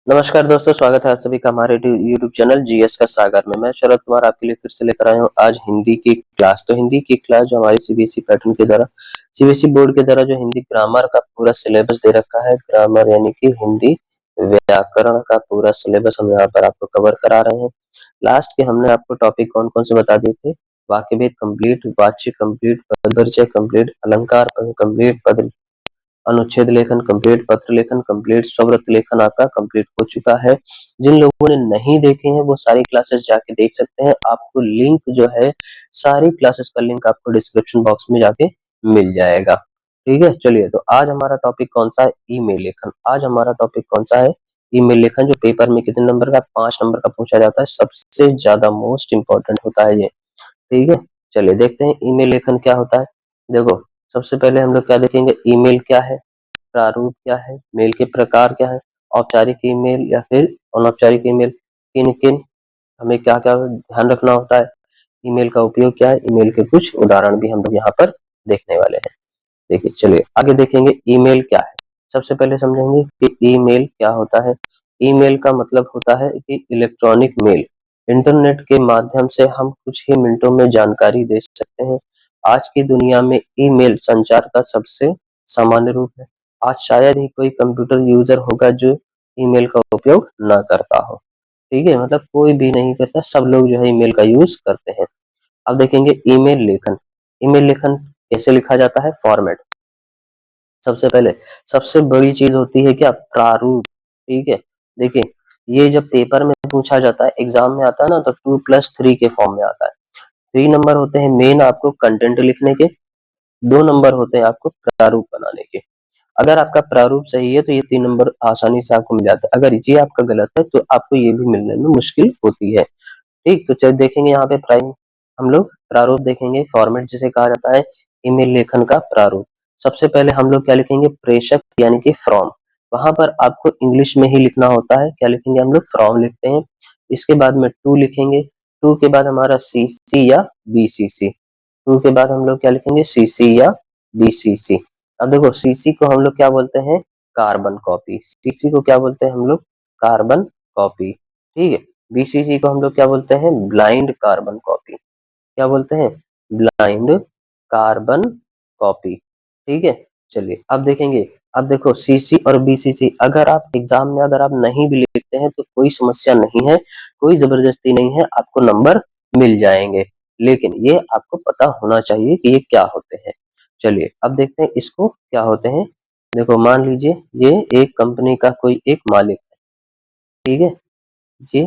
नमस्कार दोस्तों, स्वागत है आप सभी का हमारे यूट्यूब चैनल जीएस का सागर में। मैं शरद कुमार आपके लिए फिर से लेकर आया हूँ आज हिंदी की क्लास। तो हिंदी की क्लास जो हमारी सीबीएसई पैटर्न के द्वारा, सीबीएसई बोर्ड के द्वारा जो हिंदी ग्रामर का पूरा सिलेबस दे रखा है, ग्रामर यानी कि हिंदी व्याकरण का पूरा सिलेबस हम यहाँ पर आपको कवर करा रहे हैं। लास्ट के हमने आपको टॉपिक कौन कौन से बता दिए थे। वाक्य भेद कंप्लीट, वाच्य कंप्लीट, पद परिचय कंप्लीट, अलंकार कंप्लीट, पद अनुच्छेद लेखन कंप्लीट, पत्र लेखन कंप्लीट, स्वरत लेखन आपका कंप्लीट हो चुका है। जिन लोगों ने नहीं देखे हैं वो सारी क्लासेस जाके देख सकते हैं। आपको लिंक जो है, सारी क्लासेस का लिंक आपको डिस्क्रिप्शन बॉक्स में जाके मिल जाएगा। ठीक है, चलिए तो आज हमारा टॉपिक कौन सा है? ईमेल लेखन। आज हमारा टॉपिक कौन सा है? ईमेल लेखन, जो पेपर में कितने नंबर का? 5 नंबर का पूछा जाता है। सबसे ज्यादा मोस्ट इंपॉर्टेंट होता है ये। ठीक है, चलिए देखते हैं ईमेल लेखन क्या होता है। देखो, सबसे पहले हम लोग क्या देखेंगे, ईमेल क्या है, प्रारूप क्या है, मेल के प्रकार क्या है, औपचारिक ईमेल या फिर अनौपचारिक ईमेल, किन किन हमें क्या क्या ध्यान रखना होता है, ईमेल का उपयोग क्या है, ईमेल के कुछ उदाहरण भी हम लोग यहाँ पर देखने वाले हैं। देखिए, चलिए आगे देखेंगे ईमेल क्या है। सबसे पहले समझेंगे कि ईमेल क्या होता है। ईमेल का मतलब होता है कि इलेक्ट्रॉनिक मेल। इंटरनेट के माध्यम से हम कुछ ही मिनटों में जानकारी दे सकते हैं। आज की दुनिया में ईमेल संचार का सबसे सामान्य रूप है। आज शायद ही कोई कंप्यूटर यूजर होगा जो ईमेल का उपयोग ना करता हो। ठीक है, मतलब कोई भी नहीं करता, सब लोग जो है ईमेल का यूज करते हैं। अब देखेंगे ईमेल लेखन। ईमेल लेखन कैसे लिखा जाता है, फॉर्मेट। सबसे पहले सबसे बड़ी चीज होती है क्या, प्रारूप। ठीक है, देखिए ये जब पेपर में पूछा जाता है, एग्जाम में आता है ना, तो 2+3 के फॉर्म में आता है। 3 नंबर होते हैं मेन आपको कंटेंट लिखने के, 2 नंबर होते हैं आपको प्रारूप बनाने के। अगर आपका प्रारूप सही है तो ये 3 नंबर आसानी से आपको मिल जाता है। अगर ये आपका गलत है तो आपको ये भी मिलने में मुश्किल होती है। ठीक, तो चल देखेंगे यहाँ पे हम लोग प्रारूप देखेंगे, फॉर्मेट जिसे कहा जाता है ईमेल लेखन का प्रारूप। सबसे पहले हम लोग क्या लिखेंगे, प्रेषक यानी कि फ्रॉम। वहां पर आपको इंग्लिश में ही लिखना होता है। क्या लिखेंगे हम लोग, फ्रॉम लिखते हैं। इसके बाद में टू लिखेंगे। टू के बाद हमारा सीसी या बीसीसी। टू के बाद हम लोग क्या लिखेंगे, सीसी या बीसीसी। अब देखो, सीसी को हम लोग क्या बोलते हैं, कार्बन कॉपी। सीसी को क्या बोलते हैं हम लोग, कार्बन कॉपी। ठीक है, बीसीसी को हम लोग क्या बोलते हैं, ब्लाइंड कार्बन कॉपी। क्या बोलते हैं, ब्लाइंड कार्बन कॉपी। ठीक है, चलिए अब देखेंगे। अब देखो, सीसी और बीसीसी अगर आप एग्जाम में अगर आप नहीं भी लिखते हैं तो कोई समस्या नहीं है, कोई जबरदस्ती नहीं है, आपको नंबर मिल जाएंगे। लेकिन ये आपको पता होना चाहिए कि ये क्या होते हैं। चलिए अब देखते हैं इसको क्या होते हैं। देखो, मान लीजिए ये एक कंपनी का कोई एक मालिक है। ठीक है, ये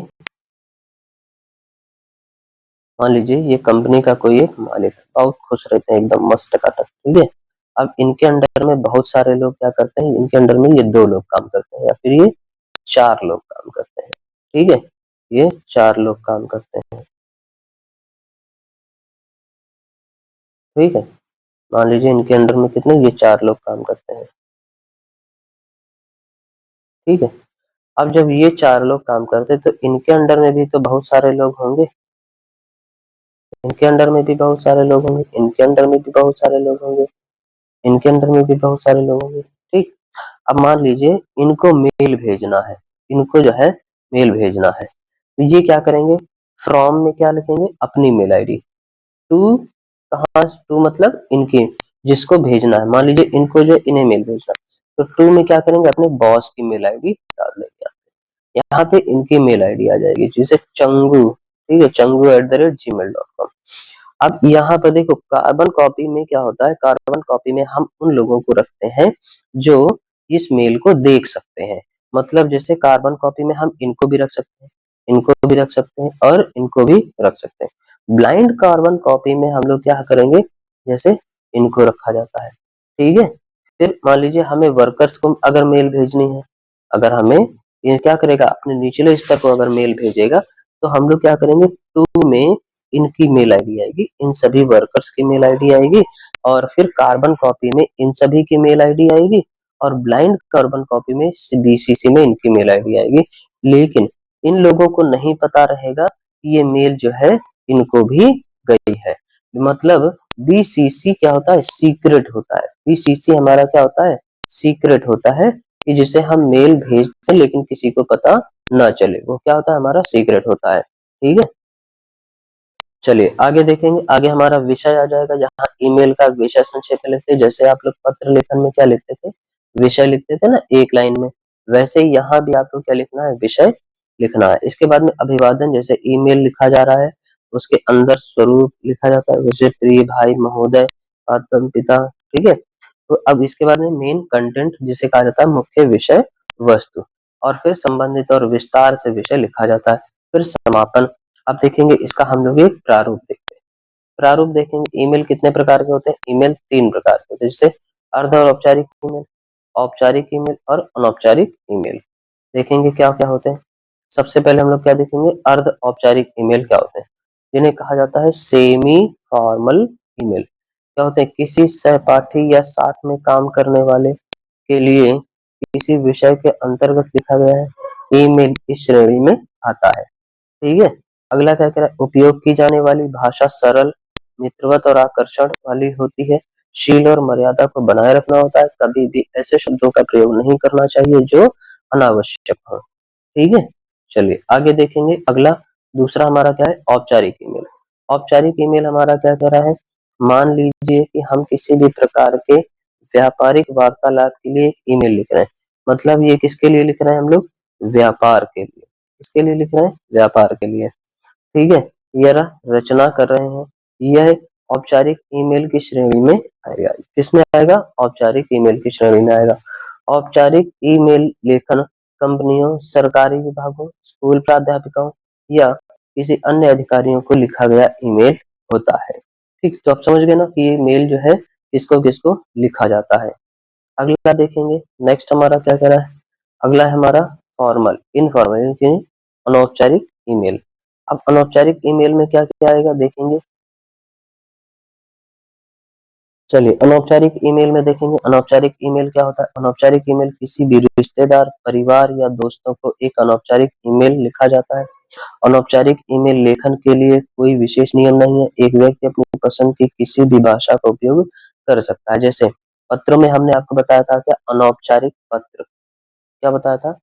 मान लीजिए ये कंपनी का कोई एक मालिक है, बहुत खुश रहते हैं, एकदम मस्त टकाटक। ठीक है, अब इनके अंडर में बहुत सारे लोग क्या करते हैं, इनके अंडर में ये 2 लोग काम करते हैं या फिर ये 4 लोग काम करते हैं। ठीक है, ये 4 लोग काम करते हैं। ठीक है, मान लीजिए इनके अंडर में कितने, ये 4 लोग काम करते हैं। ठीक है, अब जब ये 4 लोग काम करते हैं तो इनके अंडर में भी तो बहुत सारे लोग होंगे, इनके अंडर में भी बहुत सारे लोग होंगे, इनके अंडर में भी बहुत सारे लोग होंगे, इनके अंडर में भी बहुत सारे लोग होंगे। ठीक, अब मान लीजिए इनको मेल भेजना है, इनको जो है मेल भेजना है, तो ये क्या करेंगे, फ्रॉम में क्या लिखेंगे, अपनी मेल आईडी। टू, कहाँ टू मतलब इनकी, जिसको भेजना है, मान लीजिए इनको जो इन्हें मेल भेजना है, तो टू में क्या करेंगे, अपने बॉस की मेल आईडी डाल देंगे। यहाँ पे इनकी मेल आईडी आ जाएगी, जैसे चंगू। ठीक है, चंगू@gmail.com। अब यहाँ पर देखो, कार्बन कॉपी में क्या होता है, कार्बन कॉपी में हम उन लोगों को रखते हैं जो इस मेल को देख सकते हैं। मतलब जैसे कार्बन कॉपी में हम इनको भी रख सकते हैं, इनको भी रख सकते हैं और इनको भी रख सकते हैं। ब्लाइंड कार्बन कॉपी में हम लोग क्या करेंगे, जैसे इनको रखा जाता है। ठीक है, फिर मान लीजिए हमें वर्कर्स को अगर मेल भेजनी है, अगर हमें ये क्या करेगा, अपने निचले स्तर को अगर मेल भेजेगा, तो हम लोग क्या करेंगे, टू में इनकी मेल आईडी आएगी, इन सभी वर्कर्स की मेल आईडी आएगी, और फिर कार्बन कॉपी में इन सभी की मेल आईडी आएगी, और ब्लाइंड कार्बन कॉपी में बीसीसी में इनकी मेल आईडी आएगी। लेकिन इन लोगों को नहीं पता रहेगा कि ये मेल जो है इनको भी गई है। मतलब बीसीसी क्या होता है, सीक्रेट होता है। बीसीसी हमारा क्या होता है, सीक्रेट होता है, कि जिसे हम मेल भेजते हैं लेकिन किसी को पता ना चले, वो क्या होता है, हमारा सीक्रेट होता है। ठीक है, चलिए आगे देखेंगे। आगे हमारा विषय आ जाएगा, जहाँ ईमेल का विषय संक्षेप में लिखते हैं। जैसे आप लोग पत्र लेखन में क्या लिखते थे, विषय लिखते थे ना एक लाइन में, वैसे ही यहाँ भी आपको क्या लिखना है, विषय लिखना है। इसके बाद में अभिवादन, जैसे ईमेल लिखा जा रहा है उसके अंदर स्वरूप लिखा जाता है, जैसे प्रिय भाई महोदय, आत्म पिता। ठीक है, तो अब इसके बाद में मेन कंटेंट जिसे कहा जाता है मुख्य विषय वस्तु, और फिर संबंधित और विस्तार से विषय लिखा जाता है। फिर समापन। अब देखेंगे इसका हम लोग एक प्रारूप देखते हैं। प्रारूप देखेंगे, ईमेल कितने प्रकार के होते हैं, ईमेल 3 प्रकार के होते हैं, जैसे अर्ध और औपचारिक ईमेल, औपचारिक ईमेल और अनौपचारिक ईमेल। देखेंगे क्या क्या होते हैं। सबसे पहले हम लोग क्या देखेंगे, अर्ध औपचारिक ईमेल क्या होते हैं, जिन्हें कहा जाता है सेमी फॉर्मल ईमेल। क्या होते हैं, किसी सहपाठी या साथ में काम करने वाले के लिए किसी विषय के अंतर्गत लिखा गया है ईमेल इस श्रेणी में आता है। ठीक है, अगला क्या कह रहा है, उपयोग की जाने वाली भाषा सरल, मित्रवत और आकर्षण वाली होती है। शील और मर्यादा को बनाए रखना होता है, कभी भी ऐसे शब्दों का प्रयोग नहीं करना चाहिए जो अनावश्यक हो। ठीक है, चलिए आगे देखेंगे। अगला दूसरा हमारा क्या है, औपचारिक ईमेल। औपचारिक ईमेल हमारा क्या कह रहा है, मान लीजिए कि हम किसी भी प्रकार के व्यापारिक वार्तालाप के लिए एक ईमेल लिख रहे हैं। मतलब ये किसके लिए लिख रहे हैं हम लोग, व्यापार के लिए। किसके लिए लिख रहे हैं, व्यापार के लिए। ठीक है, यह रचना कर रहे हैं, यह औपचारिक ईमेल की श्रेणी में आएगा। किसमें आएगा, औपचारिक ईमेल की श्रेणी में आएगा। औपचारिक ईमेल लेखन कंपनियों, सरकारी विभागों, स्कूल प्राध्यापकों या किसी अन्य अधिकारियों को लिखा गया ईमेल होता है। ठीक, तो आप समझ गए ना कि ये मेल जो है किसको किसको लिखा जाता है। अगला देखेंगे, नेक्स्ट हमारा क्या कह रहा है, अगला है हमारा फॉर्मल, इनफॉर्मल यानी अनौपचारिक ईमेल। अब अनौपचारिक ईमेल में क्या क्या आएगा देखेंगे। चलिए अनौपचारिक ईमेल में देखेंगे, अनौपचारिक ईमेल क्या होता है। अनौपचारिक ईमेल किसी भी रिश्तेदार, परिवार या दोस्तों को एक अनौपचारिक ईमेल लिखा जाता है। अनौपचारिक ईमेल लेखन के लिए कोई विशेष नियम नहीं है, एक व्यक्ति अपनी पसंद की किसी भी भाषा का उपयोग कर सकता है। जैसे पत्रों में हमने आपको बताया था क्या, अनौपचारिक पत्र, क्या बताया था,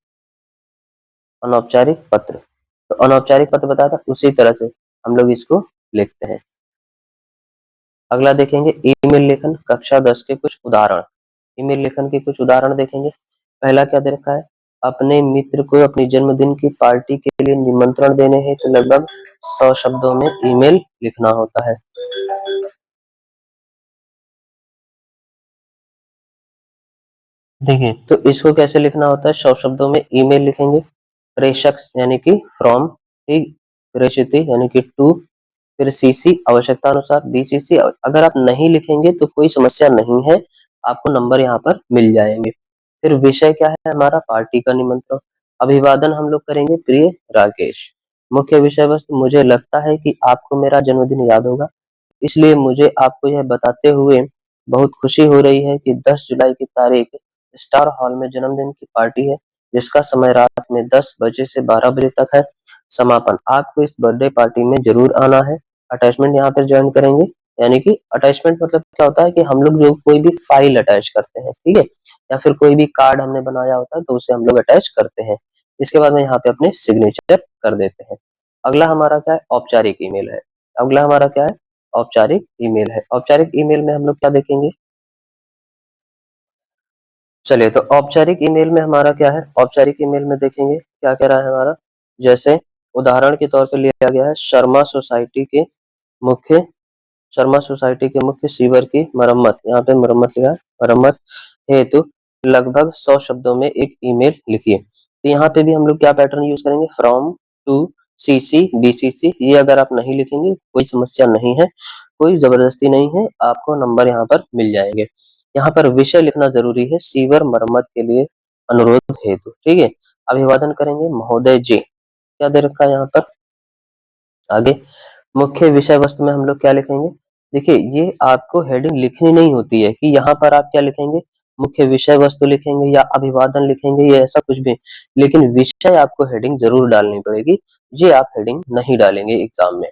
अनौपचारिक पत्र। तो अनौपचारिक पत्र बताया था, उसी तरह से हम लोग इसको लिखते हैं। अगला देखेंगे, ईमेल लेखन कक्षा 10 के कुछ उदाहरण। ईमेल लेखन के कुछ उदाहरण देखेंगे। पहला क्या दे रखा है, अपने मित्र को अपनी जन्मदिन की पार्टी के लिए निमंत्रण देने हैं तो लगभग 100 शब्दों में ईमेल लिखना होता है। देखिए तो इसको कैसे लिखना होता है, 100 शब्दों में ईमेल लिखेंगे। प्रेषक यानी कि फ्रॉम, ठीक, प्रेषित यानी कि टू, फिर सीसी आवश्यकता अनुसार, बीसीसी अगर आप नहीं लिखेंगे तो कोई समस्या नहीं है, आपको नंबर यहाँ पर मिल जाएंगे। फिर विषय क्या है हमारा, पार्टी का निमंत्रण। अभिवादन हम लोग करेंगे प्रिय राकेश। मुख्य विषय वस्तु, मुझे लगता है कि आपको मेरा जन्मदिन याद होगा, इसलिए मुझे आपको यह बताते हुए बहुत खुशी हो रही है कि 10 जुलाई की तारीख स्टार हॉल में जन्मदिन की पार्टी है, जिसका समय रात में 10 बजे से 12 बजे तक है। समापन, आपको इस बर्थडे पार्टी में जरूर आना है। अटैचमेंट यहाँ पर ज्वाइन करेंगे, यानी कि अटैचमेंट मतलब क्या होता है कि हम लोग जो कोई भी फाइल अटैच करते हैं, ठीक है, या फिर कोई भी कार्ड हमने बनाया होता है तो उसे हम लोग अटैच करते हैं। इसके बाद में यहाँ पे अपने सिग्नेचर कर देते हैं। अगला हमारा क्या है, औपचारिक ईमेल है। अगला हमारा क्या है, औपचारिक ईमेल है। औपचारिक ईमेल में हम लोग क्या देखेंगे, चलिए तो औपचारिक ईमेल में हमारा क्या है, औपचारिक ईमेल में देखेंगे क्या कह रहा है हमारा। जैसे उदाहरण के तौर पे लिया गया है, मुख्य शर्मा सोसाइटी के मुख्य सीवर की मरम्मत, यहाँ पे मरम्मत लिखा है, मरम्मत हेतु लगभग 100 शब्दों में एक ईमेल लिखिए। तो यहाँ पे भी हम लोग क्या पैटर्न यूज करेंगे, फ्रॉम टू सीसी बीसीसी। ये अगर आप नहीं लिखेंगे कोई समस्या नहीं है, कोई जबरदस्ती नहीं है, आपको नंबर यहाँ पर मिल जाएंगे। यहाँ पर विषय लिखना जरूरी है, सीवर मरम्मत के लिए अनुरोध हेतु। ठीक है, अभिवादन करेंगे महोदय जी, क्या दे रखा है यहाँ पर। आगे मुख्य विषय वस्तु में हम लोग क्या लिखेंगे, देखिए ये आपको हेडिंग लिखनी नहीं होती है कि यहाँ पर आप क्या लिखेंगे, मुख्य विषय वस्तु लिखेंगे या अभिवादन लिखेंगे या ऐसा कुछ भी, लेकिन विषय आपको हेडिंग जरूर डालनी पड़ेगी। ये आप हेडिंग नहीं डालेंगे एग्जाम में।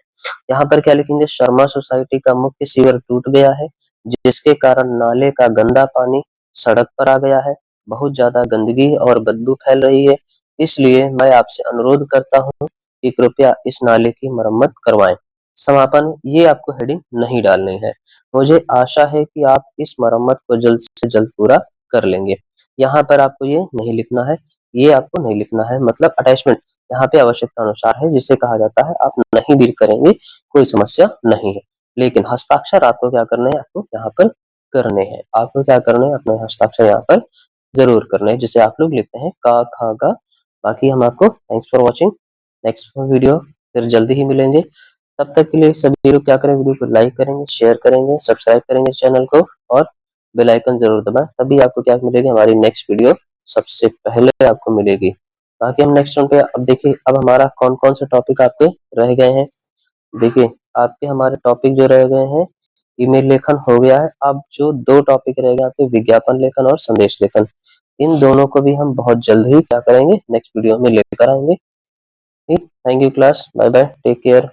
यहाँ पर क्या लिखेंगे, शर्मा सोसाइटी का मुख्य सीवर टूट गया है, जिसके कारण नाले का गंदा पानी सड़क पर आ गया है। बहुत ज्यादा गंदगी और बदबू फैल रही है, इसलिए मैं आपसे अनुरोध करता हूँ कि कृपया इस नाले की मरम्मत करवाएं। समापन ये आपको हेडिंग नहीं डालनी है। मुझे आशा है कि आप इस मरम्मत को जल्द से जल्द पूरा कर लेंगे। यहाँ पर आपको ये नहीं लिखना है, ये आपको नहीं लिखना है, मतलब अटैचमेंट यहाँ पे आवश्यकता अनुसार है, जिसे कहा जाता है आप नहीं भी करेंगे कोई समस्या नहीं है, लेकिन हस्ताक्षर आपको क्या करने हैं, आपको यहाँ पर करने हैं। आपको क्या करने हैं, अपने हस्ताक्षर यहाँ पर जरूर करने हैं, जिसे आप लोग लिखते हैं का खा गा। बाकी हम आपको thanks for watching, next video फिर जल्दी ही मिलेंगे। तब तक के लिए सभी लोग क्या करें, वीडियो को लाइक करेंगे, शेयर करेंगे, सब्सक्राइब करेंगे चैनल को, और बेल आइकन जरूर दबाएं, तभी आपको क्या मिलेगी, हमारी नेक्स्ट वीडियो सबसे पहले आपको मिलेगी। बाकी हम नेक्स्ट वन पे अब देखिए, अब हमारा कौन कौन से टॉपिक आपके रह गए हैं। देखिए आपके हमारे टॉपिक जो रह गए हैं, ईमेल लेखन हो गया है। अब जो दो टॉपिक रह गए आपके, विज्ञापन लेखन और संदेश लेखन, इन दोनों को भी हम बहुत जल्द ही क्या करेंगे, नेक्स्ट वीडियो में लेकर आएंगे। ठीक, thank you class, bye bye, take care.